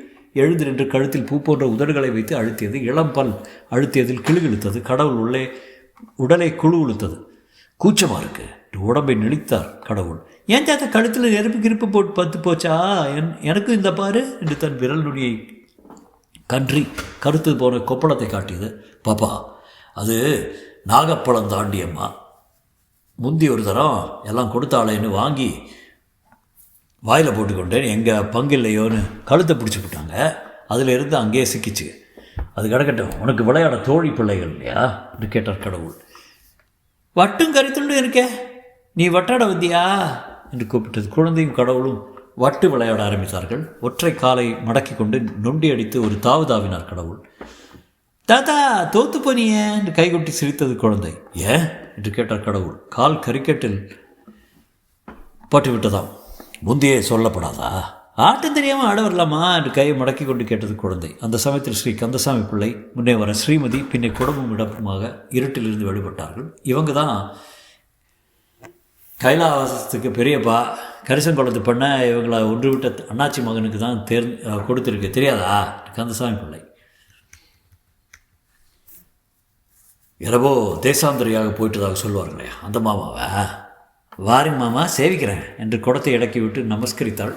எழுந்து நின்று கழுத்தில் பூ போன்ற உதடுகளை வைத்து அழுத்தியது. இளம்பல் அழுத்தியதில் கிளுகிழுத்தது. கடவுள் உடலை குழு உளுத்தது. கூச்சமாக இருக்கு. உடம்பை நெளித்தார் கடவுள். ஏன் தாத்தா கழுத்தில் நெருப்பு கிருப்பு போட்டு பத்து போச்சா? எனக்கும் இந்த பாரு என்று தன் விரல் நுனியை கன்றி கருத்து போன கொப்பளத்தை காட்டியது. பாப்பா, அது நாகப்பழம் தாண்டியம்மா. முந்தி ஒரு தரம் எல்லாம் கொடுத்தாளேன்னு வாங்கி வாயில் போட்டுக்கொண்டேன். எங்கள் பங்கில்லையோன்னு கழுத்தை பிடிச்சி விட்டாங்க. அதிலிருந்து அங்கேயே சிக்கிச்சு. அது கிடக்கட்டும், உனக்கு விளையாட தோழி பிள்ளைகள் இல்லையா என்று கேட்டார் கடவுள். வட்டும் கருத்துண்டும் இருக்கே, நீ வட்டாட வந்தியா என்று கூப்பிட்டது. குழந்தையும் கடவுளும் வட்டு விளையாட ஆரம்பித்தார்கள். ஒற்றை காலை மடக்கி கொண்டு நொண்டி அடித்து ஒரு தாவினார் கடவுள். தாத்தா தோத்து போனியே என்று கைகொட்டி சிரித்தது குழந்தை. ஏன் என்று கேட்டார் கடவுள். கால் கரிக்கெட்டில் பட்டுவிட்டதாம். முந்தையே சொல்லப்படாதா? ஆட்டம் தெரியாமல் ஆட வரலாமா என்று கையை மடக்கி கொண்டு கேட்டது குழந்தை. அந்த சமயத்தில் ஸ்ரீ கந்தசாமி பிள்ளை முன்னே வர ஸ்ரீமதி பின்னே குடும்பம் இடமாக இருட்டிலிருந்து வெளிப்பட்டார்கள். இவங்க தான் கைலாசத்துக்கு பெரியப்பா. கரிசங்குளத்து பண்ண இவங்களை ஒன்று விட்ட அண்ணாச்சி மகனுக்கு தான் கொடுத்துருக்கு, தெரியாதா கந்தசாமி பிள்ளை. இரவோ தேசாந்தரியாக போயிட்டதாக சொல்லுவார்களே, அந்த மாமாவை வாரின் மாமா சேவிக்கிறேன் என்று குடத்தை இறக்கி விட்டு நமஸ்கரித்தாள்.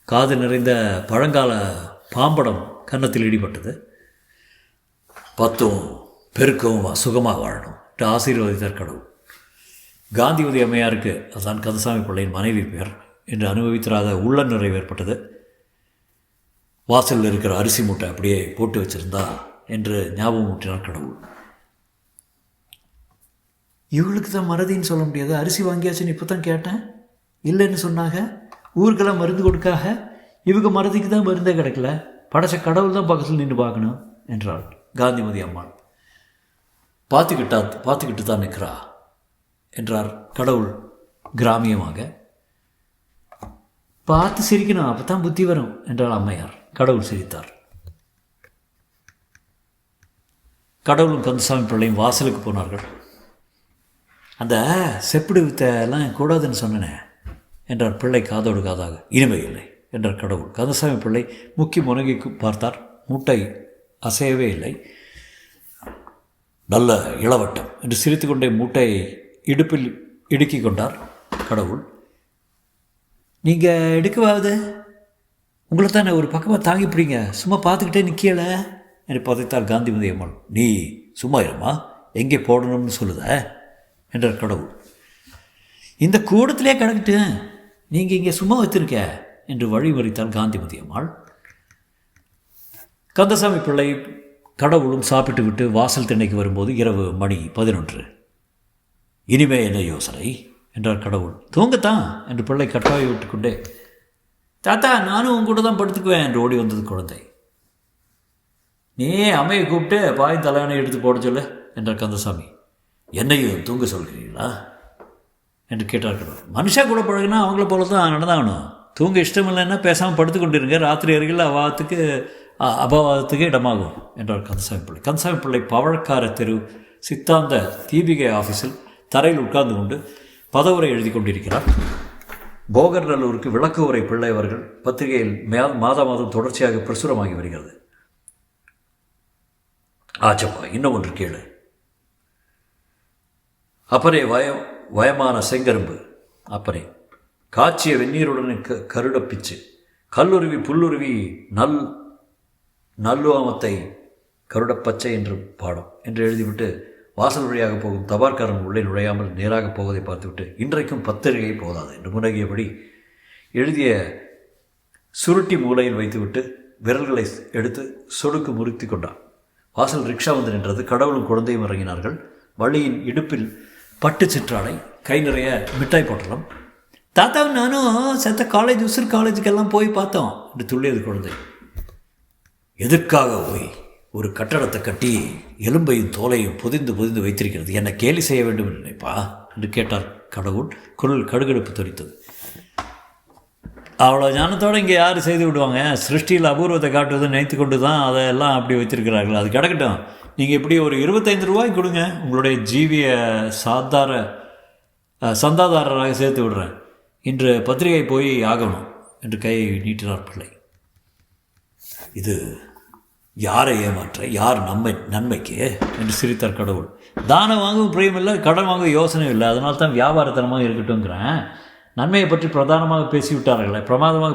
காது நிறைந்த பழங்கால பாம்படம் கன்னத்தில் இடிபட்டது. 10 பெருக்கவும் சுகமாக வாழணும் என்று ஆசீர்வதித்தார் கடவுள். காந்திமதி அம்மையாருக்கு, அதுதான் கந்தசாமி பிள்ளையின் மனைவி பேர், என்று அனுபவித்திராத உள்ள நிறைவு ஏற்பட்டது. வாசலில் இருக்கிற அரிசி மூட்டை அப்படியே போட்டு வச்சுருந்தா என்று ஞாபகம் ஊட்டினார் கடவுள். இவளுக்கு தான் மறதின்னு சொல்ல முடியாது. அரிசி வாங்கியாச்சுன்னு இப்போ தான் கேட்டேன், இல்லைன்னு சொன்னாங்க. ஊருக்கெல்லாம் மருந்து கொடுக்காக இவங்க மறதிக்கு தான் மருந்தே கிடைக்கல. படைச்ச கடவுள் தான் பக்கத்தில் நின்று பார்க்கணும் என்றாள் காந்திமதி அம்மாள். பார்த்துக்கிட்டு தான் நிற்கிறா என்றார் கடவுள் கிராமியமாக. பார்த்து சிரிக்கணும், அப்போ தான் புத்தி வரும் என்றாள் அம்மையார். கடவுள் சிரித்தார். கடவுளும் கந்தசாமி பிள்ளையும் வாசலுக்கு போனார்கள். அந்த செப்பிடு வித்தையெல்லாம் கூடாதுன்னு சொன்னேன் என்றார் பிள்ளை காதோடு காதாக. இனிமை இல்லை என்றார் கடவுள். கந்தசாமி பிள்ளை முக்கி முனகி பார்த்தார். மூட்டை அசையவே இல்லை. நல்ல இளவட்டம் என்று சிரித்து கொண்டே மூட்டையை இடுப்பில் இடுக்கி கொண்டார் கடவுள். நீங்கள் எடுக்கவாவது உங்களை தானே ஒரு பக்கமாக தாங்கி பிடிங்க, சும்மா பார்த்துக்கிட்டே நிற்கல என்று பதைத்தார் காந்திமதி அம்மாள். நீ சும்மா இருமா, எங்கே போடணும்னு சொல்லுத என்றார் கடவுள். இந்த கூடத்திலே கிடக்கிட்டு நீங்கள் இங்கே சும்மா வச்சிருக்க என்று வழிமறித்தாள் காந்திமதி அம்மாள். கந்தசாமி பிள்ளை கடவுளும் சாப்பிட்டு விட்டு வாசல் திண்ணைக்கு வரும்போது இரவு மணி 11. இனிமே என்ன யோசனை என்றார் கடவுள். தூங்கத்தான் என்று பிள்ளை கட்டாய விட்டுக்கொண்டே, தாத்தா நானும் உங்க கூட தான் படுத்துக்குவேன் என்று ஓடி வந்தது குழந்தை. நீ அம்மையை கூப்பிட்டு பாய் தலையானை எடுத்து போட சொல்லு என்றார் கந்தசாமி. என்னையும் தூங்க சொல்கிறீங்களா என்று கேட்டார் கடவுள். மனுஷா கூட பழகுனா அவங்கள போல தான் நடந்தாகணும். தூங்க இஷ்டம் இல்லைன்னா பேசாமல் படுத்து கொண்டிருங்க, ராத்திரி அருகில் அபாவாதத்துக்கு இடமாகும் என்றார் கந்தசாமி பிள்ளை. கந்தசாமி பிள்ளை பவழக்கார தெரு சித்தாந்த தீபிகை ஆஃபீஸில் தரையில் உட்கார்ந்து கொண்டு பதவுரை எழுதி கொண்டிருக்கிறார். போகர்நல்லூருக்கு விளக்கு உரை பிள்ளை அவர்கள் பத்திரிகையில் மாதம் தொடர்ச்சியாக பிரசுரமாகி வருகிறது. ஆச்சப்பா, இன்னும் ஒன்று கேளு. அப்பரே வயமான செங்கரும்பு, அப்பரே காய்ச்சிய வெந்நீருடன் கருடப்பிச்சு, கல்லுருவி புல்லுருவி நல்லுவாமத்தை கருடப்பச்சை என்று பாடும் என்று எழுதிவிட்டு வாசல் வழியாக போகும் தபார்காரன் உள்ளே நுழையாமல் நேராக போவதை பார்த்துவிட்டு, இன்றைக்கும் பத்திரிகை போதாது என்று முனகியபடி எழுதிய சுருட்டி மூலையில் வைத்துவிட்டு விரல்களை எடுத்து சொடுக்கு முறுத்தி கொண்டான். வாசல் ரிக்ஷா வந்து நின்றது. கடவுளும் குழந்தையும் இறங்கினார்கள். வழியின் இடுப்பில் பட்டு சிற்றாடை, கை நிறைய மிட்டாய் போட்டலாம். தாத்தாவும் நானும் உசுர் காலேஜுக்கெல்லாம் போய் பார்த்தோம் என்று துள்ளியது குழந்தை. எதற்காக போய் ஒரு கட்டடத்தை கட்டி எலும்பையும் தோலையும் பொதிந்து வைத்திருக்கிறது, என்னை கேலி செய்ய வேண்டும் நினைப்பா என்று கேட்டார் கடவுள். குரல் கடுகடுப்பு தொனித்தது. அவ்வளோ ஞானத்தோடு இங்கே யார் செய்து விடுவாங்க? சிருஷ்டியில் அபூர்வத்தை காட்டுவதை நினைத்து கொண்டு தான் அதெல்லாம் அப்படி வைத்திருக்கிறார்கள். அது கிடக்கட்டும், நீங்கள் இப்படி ஒரு 25 ரூபாய் கொடுங்க, உங்களுடைய ஜீவிய சந்தாதாரராக சேர்த்து விடுறேன். இன்று பத்திரிகை போய் ஆகணும் என்று கையை நீட்டினார் பிள்ளை. இது யாரை ஏமாற்ற, யார் நன்மைக்கு என்று சிரித்தார் கடவுள். தானம் வாங்கவும் பிரியம் இல்லை, கடன் வாங்க யோசனையும் இல்லை, அதனால தான் வியாபாரத்தனமாக இருக்கட்டும்ங்கிறேன். நன்மையை பற்றி பிரமாதமாக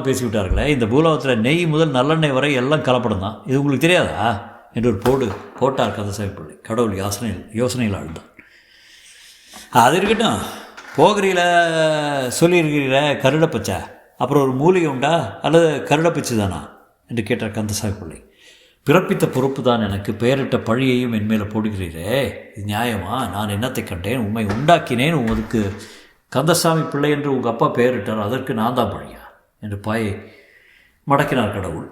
பேசிவிட்டார்களே. இந்த பூலோகத்தில் நெய் முதல் நல்லெண்ணெய் வரை எல்லாம் கலப்படம் தான். இது உங்களுக்கு தெரியாதா என்று ஒரு போட்டார் கந்தசாமி பிள்ளை. கடவுள் யோசனையில் ஆழ்ந்தான். அது இருக்கட்டும், போகிறியில் சொல்லியிருக்கிறீர கருடப்பச்சை, அப்புறம் ஒரு மூலிகை உண்டா அல்லது கருடப்பச்சு தானா என்று கேட்டார் கந்தசாமி பிள்ளை. பிறப்பித்த பொறுப்பு தான் எனக்கு, பெயரிட்ட பழியையும் என் மேலே போடுகிறீரே, இது நியாயமா? நான் என்னத்தை கண்டேன், உண்மை உண்டாக்கினேன், உங்களுக்கு கந்தசாமி பிள்ளை என்று உங்கள் அப்பா பெயரிட்டார், அதற்கு நான் தான் பழியா என்று பாயை மடக்கினார் கடவுள்.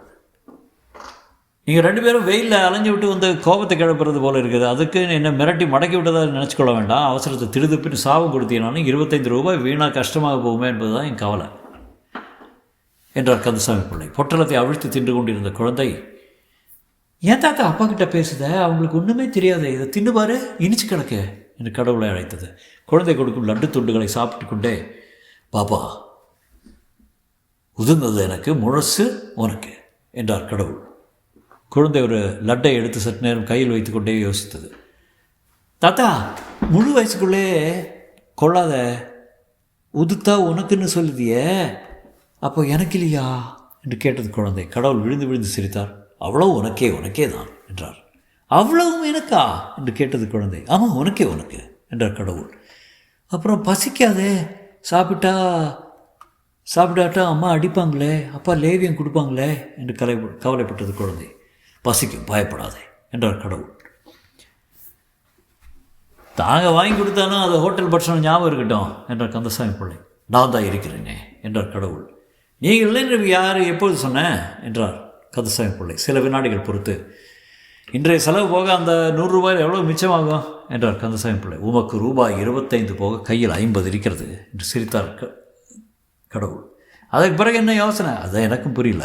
நீங்கள் 2 பேரும் வெயிலில் அலைஞ்சு விட்டு வந்து கோபத்தை கிளப்புறது போல இருக்குது, அதுக்கு என்னை மிரட்டி மடக்கி விட்டதாக நினச்சிக்கொள்ள வேண்டாம். அவசரத்தை திருதுப்பின்னு சாபம் கொடுத்தீங்கன்னாலும் 25 ரூபாய் வீணாக கஷ்டமாக போகுமே என்பது தான் என் கவலை என்றார் கந்தசாமி பிள்ளை. பொட்டலத்தை அவிழ்த்து தின்று கொண்டிருந்த குழந்தை, ஏன் தாத்தா அப்பா கிட்ட பேசுத, அவங்களுக்கு ஒன்றுமே தெரியாது, இதை தின்னு பாரு, இனிச்சு கிடக்க என்று கடவுளை அழைத்தது. குழந்தை கொடுக்கும் லட்டு துண்டுகளை சாப்பிட்டு கொண்டே, பாப்பா உதிர்ந்தது எனக்கு, முழசு உனக்கு என்றார் கடவுள். குழந்தை ஒரு லட்டை எடுத்து சற்று நேரம் கையில் வைத்து கொண்டே யோசித்தது. தாத்தா, முழு வயசுக்குள்ளே கொள்ளாத, உதுத்தா உனக்குன்னு சொல்லுதியே, அப்போ எனக்கு இல்லையா என்று கேட்டது குழந்தை. கடவுள் விழுந்து விழுந்து சிரித்தார். அவ்வளவு உனக்கே உனக்கே தான் என்றார். அவ்வளவும் எனக்கா என்று கேட்டது குழந்தை. ஆமாம், உனக்கே உனக்கு என்றார் கடவுள். அப்புறம் பசிக்காதே, சாப்பிடாட்டா அம்மா அடிப்பாங்களே, அப்பா லேவியம் கொடுப்பாங்களே என்று கவலைப்பட்டது குழந்தை. பசிக்கும், பயப்படாதே என்றார் கடவுள். தாங்க வாங்கி கொடுத்தாலும் அது ஹோட்டல் பட்சம் ஞாபகம் இருக்கட்டும் என்றார் கந்தசாமி பிள்ளை. நான் தான் இருக்கிறேனே என்றார் கடவுள். நீங்கள் இல்லைன்னு யார் எப்பொழுது சொன்னேன் என்றார் கந்தசாமி பிள்ளை சில வினாடிகள் பொறுத்து. இன்றைய செலவு போக அந்த 100 ரூபாயில் எவ்வளோ மிச்சமாகும் என்றார் கந்தசாமி பிள்ளை. உமக்கு ரூபாய் 25 போக கையில் 50 இருக்கிறது என்று சிரித்தார் கடவுள். அதுக்கு பிறகு என்ன யோசனை? அதான் எனக்கும் புரியல.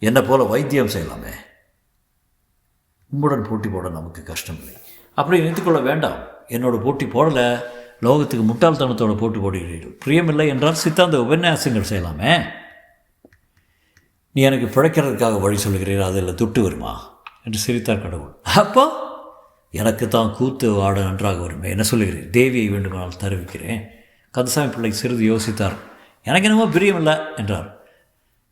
என்னை போல வைத்தியம் செய்யலாமே. உம்முடன் போட்டி போட நமக்கு கஷ்டமில்லை. அப்படி நிறுத்திக்கொள்ள வேண்டாம். என்னோட போட்டி போடலை, லோகத்துக்கு முட்டாள்தனத்தோட போட்டி போடுகிறீர்கள். பிரியமில்லை என்றால் சித்தாந்த உபன்யாசங்கள் செய்யலாமே. நீ எனக்கு பிழைக்கிறதுக்காக வழி சொல்கிறீர், அதில் துட்டு வருமா என்று சிரித்தார் கடவுள். அப்போ எனக்கு தான் கூத்து ஆட நன்றாக வருமே. என்ன சொல்லுகிறேன்? தேவியை வேண்டுமானால் தருவிக்கிறேன். கந்தசாமி பிள்ளை சிறிது யோசித்தார். எனக்கு என்னமோ பிரியமில்லை என்றார்.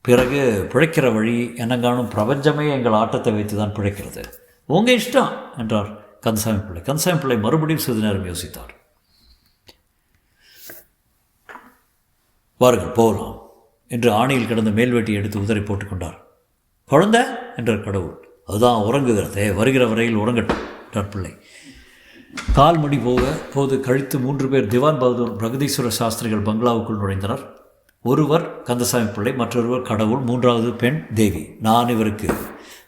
பிறகு பிழைக்கிற வழி என்னங்கானும் பிரபஞ்சமே எங்கள் ஆட்டத்தை வைத்து தான் பிழைக்கிறது. உங்கள் இஷ்டம் என்றார் கந்தசாமி பிள்ளை. கந்தசாமி பிள்ளை மறுபடியும் சிறிது நேரம் யோசித்தார். வாருங்கள் போகலாம் என்று ஆணையில் கிடந்த மேல்வேட்டியை எடுத்து உதறி போட்டுக்கொண்டார். குழந்தை என்றார் கடவுள். அதுதான் உறங்குகிறதே, வருகிற வரையில் உறங்கட்டும் என்றார் பிள்ளை. கால் மணி போது கழித்து 3 பேர் திவான் பகதூர் பிரகதீஸ்வர சாஸ்திரிகள் பங்களாவுக்குள் நுழைந்தனர். ஒருவர் கந்தசாமி பிள்ளை, மற்றொருவர் கடவுள், 3வது பெண் தேவி. நான் இவருக்கு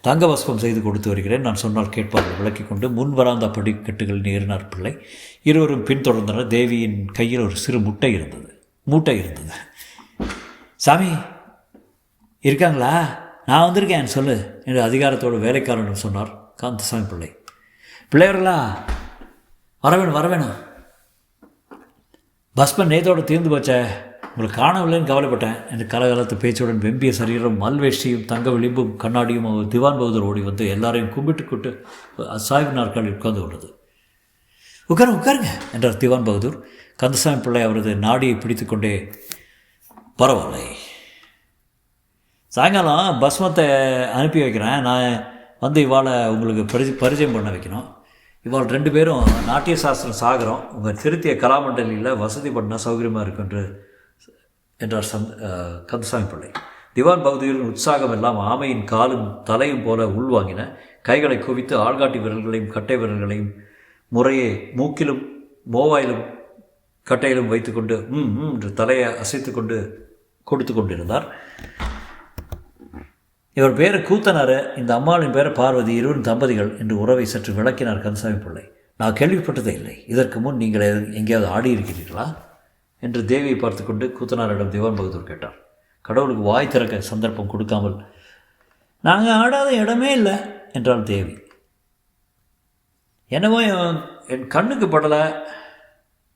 தங்க வஸ்பம் செய்து கொடுத்து வருகிறேன், நான் சொன்னால் கேட்பார்கள் விளக்கிக் கொண்டு முன் வராந்த படிக்கட்டுகள் ஏறினார் பிள்ளை. இருவரும் பின்தொடர்ந்தனர். தேவியின் கையில் ஒரு சிறு மூட்டை இருந்தது. சாமி இருக்காங்களா? நான் வந்திருக்கேன் சொல்லு என்று அதிகாரத்தோடு வேலைக்காரனிடம் சொன்னார் கந்தசாமி பிள்ளை. பிள்ளையர்களா வரவேணும். பஸ்பன் நேத்தோடு தீர்ந்து போச்சே, உங்களை காணவில்லைன்னு கவலைப்பட்டேன் என்று கலகலத்து பேச்சுடன் வெம்பிய சரீரம், மல்வேஷ்டியும் தங்க விளிம்பும் கண்ணாடியும் திவான் பகதூர் ஓடி வந்து எல்லாரையும் கும்பிட்டு சாய்வு நாற்காலில் உட்கார்ந்து கொண்டது. உட்காருங்க என்றார் திவான் பகதூர். கந்தசாமி பிள்ளை அவரது நாடியை பிடித்து கொண்டே, பரவாயில்லை, சாயங்காலம் பஸ்மத்தை அனுப்பி வைக்கிறேன். நான் வந்து இவாளை உங்களுக்கு பரிச்சயம் பண்ண வைக்கணும். இவாள் 2 பேரும் நாட்டிய சாஸ்திரம் சாகரம். உங்கள் திருத்திய கலாமண்டலியில் வசதி பண்ணால் சௌகரியமாக இருக்கும் என்றார் கந்தசாமி பிள்ளை. திவான் பகதூரின் உற்சாகம் எல்லாம் ஆமையின் காலும் தலையும் போல உள்வாங்கின. கைகளை குவித்து ஆள்காட்டி விரல்களையும் கட்டை விரல்களையும் முறையே மூக்கிலும் மோவாயிலும் கட்டையிலும் வைத்துக்கொண்டு என்று தலையை அசைத்து கொடுத்து கொண்டிருந்தார். இவர் பேர் கூத்தனார், இந்த அம்மாளின் பேர் பார்வதி, இருவரும் தம்பதிகள் என்று உறவை சற்று விளக்கினார் கந்தசாமி பிள்ளை. நான் கேள்விப்பட்டதே இல்லை. இதற்கு முன் நீங்கள் எங்கேயாவது ஆடியிருக்கிறீர்களா என்று தேவியை பார்த்து கொண்டு கூத்தனாரிடம் திவான் பகதூர் கேட்டார். கடவுளுக்கு வாய் திறக்க சந்தர்ப்பம் கொடுக்காமல், நாங்கள் ஆடாத இடமே இல்லை என்றாள் தேவி. என்னவோ என் கண்ணுக்கு படலை.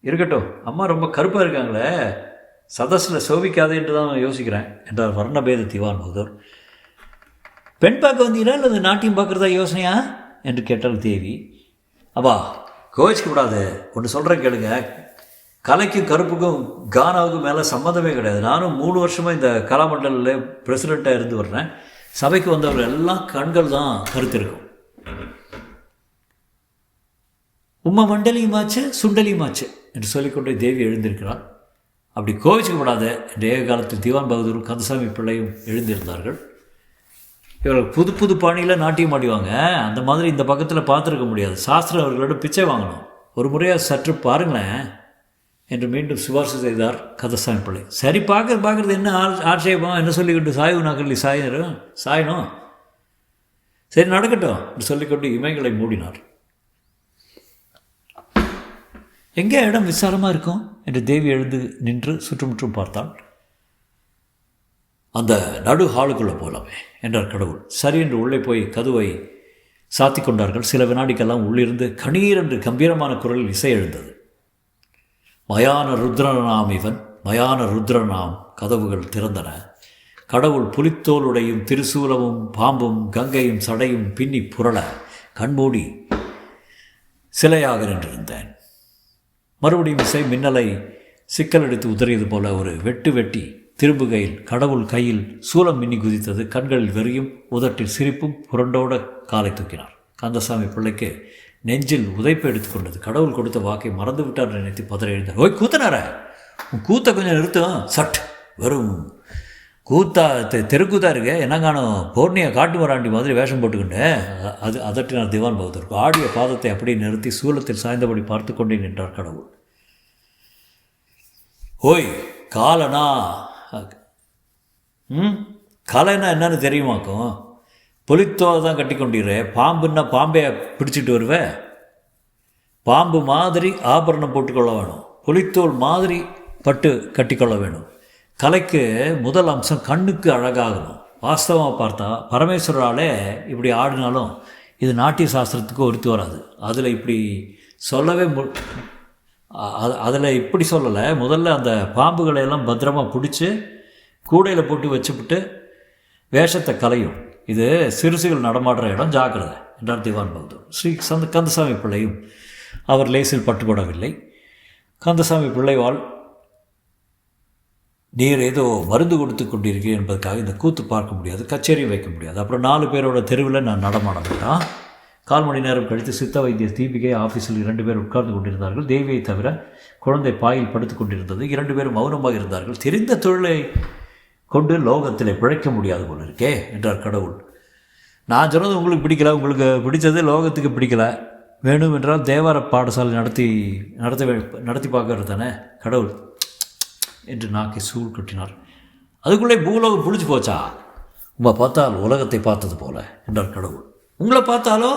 இருக்கட்டும், அம்மா ரொம்ப கருப்பாக இருக்காங்களே, சதஸில் சோபிக்காதே என்று தான் யோசிக்கிறேன் என்றார் வர்ணபேத திவான் பகதூர். பெண் பார்க்க வந்தீங்களா இல்லை நாட்டியம் பார்க்குறதா யோசனையா என்று கேட்டாள் தேவி. அப்பா கோவிச்சுக்க கூடாது, ஒன்று சொல்கிறேன் கேளுங்க. கலைக்கும் கருப்புக்கும் கானாவுக்கும் மேலே சம்மந்தமே கிடையாது. நானும் 3 வருஷமாக இந்த கலாமண்டலில் பிரசிடெண்ட்டாக இருந்து வர்றேன். சபைக்கு வந்தவர்கள் எல்லாம் கண்கள் தான் கருத்து இருக்கும். உம்மை மண்டலியுமாச்சு சுண்டலியுமாச்சு என்று சொல்லிக்கொண்டே தேவி எழுந்திருக்கிறார். அப்படி கோவிச்சுக்கப்படாத என்று ஏக காலத்தில் திவான் பகதூரும் கந்தசாமி பிள்ளையும் எழுந்திருந்தார்கள். இவர்கள் புது புது பாணியில் நாட்டியம் ஆடிவாங்க. அந்த மாதிரி இந்த பக்கத்தில் பார்த்துருக்க முடியாது. சாஸ்திரம் அவர்களோட பிச்சை வாங்கணும். ஒரு முறையாக சற்று பாருங்களேன் என்று மீண்டும் சிபார்சு செய்தார் கந்தசாமி பிள்ளை. சரி, பார்க்குறது என்ன ஆட்சேபம்? என்ன சொல்லிக்கிட்டு சாய்வு நாக்கள்ளி சாயணும். சரி நடக்கட்டும் என்று சொல்லிக்கொண்டு இமைகளை மூடினார். எங்கே இடம் விசாலமாக இருக்கும் என்று தேவி எழுந்து நின்று சுற்றுமுற்றும் பார்த்தாள். அந்த நடு ஹாலுக்குள்ளே போகலாமே என்றார் கடவுள். சரி என்று உள்ளே போய் கதவை சாத்தி கொண்டார்கள். சில வினாடிக்கெல்லாம் உள்ளிருந்து கணீர் என்று கம்பீரமான குரலில் இசை எழுந்தது. மயான ருத்ரனாம் இவன், மயான ருத்ரனாம். கதவுகள் திறந்தன. கடவுள் புலித்தோலுடையும் திருசூலமும் பாம்பும் கங்கையும் சடையும் பின்னி புரள கண்மூடி சிலையாக நின்றிருந்தேன். மறுபடியும் இசை மின்னலை சிக்கல் எடுத்து உதறியது போல ஒரு வெட்டி திரும்புகையில் கடவுள் கையில் சூலம் மின்னி குதித்தது. கண்களில் வெறியும் உதட்டில் சிரிப்பும் புரண்டோட காலை தூக்கினார். கந்தசாமி பிள்ளைக்கு நெஞ்சில் உதைப்பு எடுத்துக்கொண்டது. கடவுள் கொடுத்த வாக்கை மறந்து விட்டார் நினைத்து பதற எழுந்தார். ஓய் கூத்தனார, உன் கூத்த கொஞ்சம் நிறுத்தும். சட் வெறும் கூத்தா தெருக்கூத்தா இருக்கு. என்னங்கானோ போர்னியா காட்டு மராண்டி மாதிரி வேஷம் போட்டுக்கிண்டு அதட்டினார் திவான் பகதூர். ஆடிய பாதத்தை அப்படியே நிறுத்தி சூலத்தில் சாய்ந்தபடி பார்த்து கொண்டே நின்றார் கடவுள். ஓய் காலனா, கலைன்னா என்னன்னு தெரியுமாக்கும்? புலித்தோலை தான் கட்டி கொண்டீரு. பாம்புன்னா பாம்பையை பிடிச்சிட்டு வருவேன். பாம்பு மாதிரி ஆபரணம் போட்டுக்கொள்ள வேணும். புலித்தோல் மாதிரி பட்டு கட்டிக்கொள்ள வேணும். கலைக்கு முதல் அம்சம் கண்ணுக்கு அழகாகணும். வாஸ்தவமாக பார்த்தா பரமேஸ்வராலே இப்படி ஆடினாலும் இது நாட்டிய சாஸ்திரத்துக்கு ஒருத்து வராது. அதில் இப்படி சொல்லவே அதில் இப்படி சொல்லலை. முதல்ல அந்த பாம்புகளையெல்லாம் பத்திரமாக பிடிச்சி கூடையில் போட்டு வச்சுவிட்டு வேஷத்தை கலையும். இது சிறுசுகள் நடமாடுற இடம், ஜாக்கிரதை என்றார் திவான் பகதூர். ஸ்ரீ கந்தசாமி பிள்ளையும் அவர் லேசில் பட்டுப்படவில்லை. கந்தசாமி பிள்ளைவாள், நீர் ஏதோ மருந்து கொடுத்து கொண்டிருக்கீர் என்பதற்காக இந்த கூத்து பார்க்க முடியாது, கச்சேரியும் வைக்க முடியாது. அப்புறம் 4 பேரோட தெருவில் நான் நடமாட வேண்டாம். 4 மணி நேரம் கழித்து சித்த வைத்திய தீபிகை ஆஃபீஸில் 2 பேர் உட்கார்ந்து கொண்டிருந்தார்கள். தேவியை தவிர குழந்தை பாயில் படுத்து கொண்டிருந்தது. 2 பேரும் மௌனமாக இருந்தார்கள். தெரிந்த தொழிலை கொண்டு லோகத்தில் பிழைக்க முடியாது போல இருக்கே என்றார் கடவுள். நான் சொன்னது உங்களுக்கு பிடிக்கல, உங்களுக்கு பிடிச்சது லோகத்துக்கு பிடிக்கல. வேணும் என்றால் தேவார பாடசாலை நடத்தி பார்க்கறது தானே. கடவுள் என்று நாக்கை சூழ் கட்டினார். அதுக்குள்ளே பூலோகம் புளிச்சு போச்சா? உங்களை பார்த்தால் உலகத்தை பார்த்தது போல என்றார் கடவுள். உங்களை பார்த்தாலோ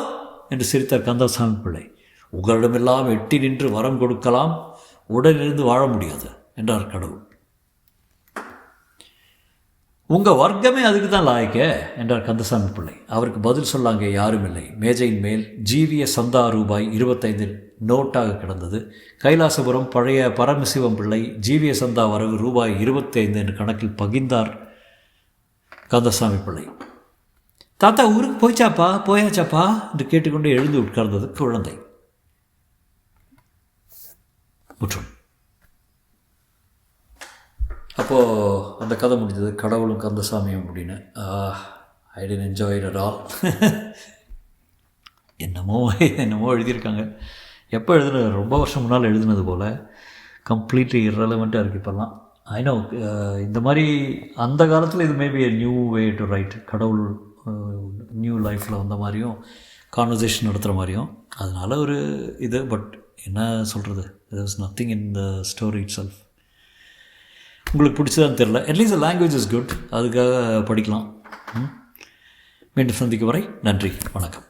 என்று சிரித்தார் கந்தசாமி பிள்ளை. உங்களிடமெல்லாம் எட்டி நின்று வரம் கொடுக்கலாம், உடனிருந்து வாழ முடியாது என்றார் கடவுள். உங்கள் வர்க்கமே அதுக்கு தான் லாய்க்க என்றார் கந்தசாமி பிள்ளை. அவருக்கு பதில் சொல்லாங்க யாரும் இல்லை. மேஜையின் மேல் ஜீவிய சந்தா ரூபாய் 25 நோட்டாக கிடந்தது. கைலாசபுரம் பழைய பரமசிவம் பிள்ளை ஜீவிய சந்தா வரவு ரூபாய் 25 என்று கணக்கில் பகிர்ந்தார் கந்தசாமி பிள்ளை. தாத்தா ஊருக்கு போயாச்சாப்பா என்று கேட்டுக்கொண்டு எழுந்து உட்கார்ந்தது குழந்தை. முற்றும். அப்போது அந்த கதை முடிஞ்சது. கடவுளும் கந்தசாமியும் அப்படின்னு. I didn't enjoy it at all. என்னமோ எழுதியிருக்காங்க. எப்போ எழுதுனது? ரொம்ப வருஷம் முன்னால் எழுதுனது போல். கம்ப்ளீட்லி இர்ரெலவெண்ட்டாக இருக்குது இப்போல்லாம். ஐ நோ இந்த மாதிரி அந்த காலத்தில் இது maybe a new way to right. கடவுள் நியூ லைஃப்பில் வந்த மாதிரியும் கான்வர்சேஷன் நடத்துகிற மாதிரியும். அதனால் ஒரு இது. பட் என்ன சொல்கிறது, there is nothing in the story itself. உங்களுக்கு பிடிச்சதான்னு தெரில. அட்லீஸ்ட் லாங்குவேஜ் இஸ் குட், அதுக்காக படிக்கலாம். மீண்டும் சந்திக்கும் வரை நன்றி, வணக்கம்.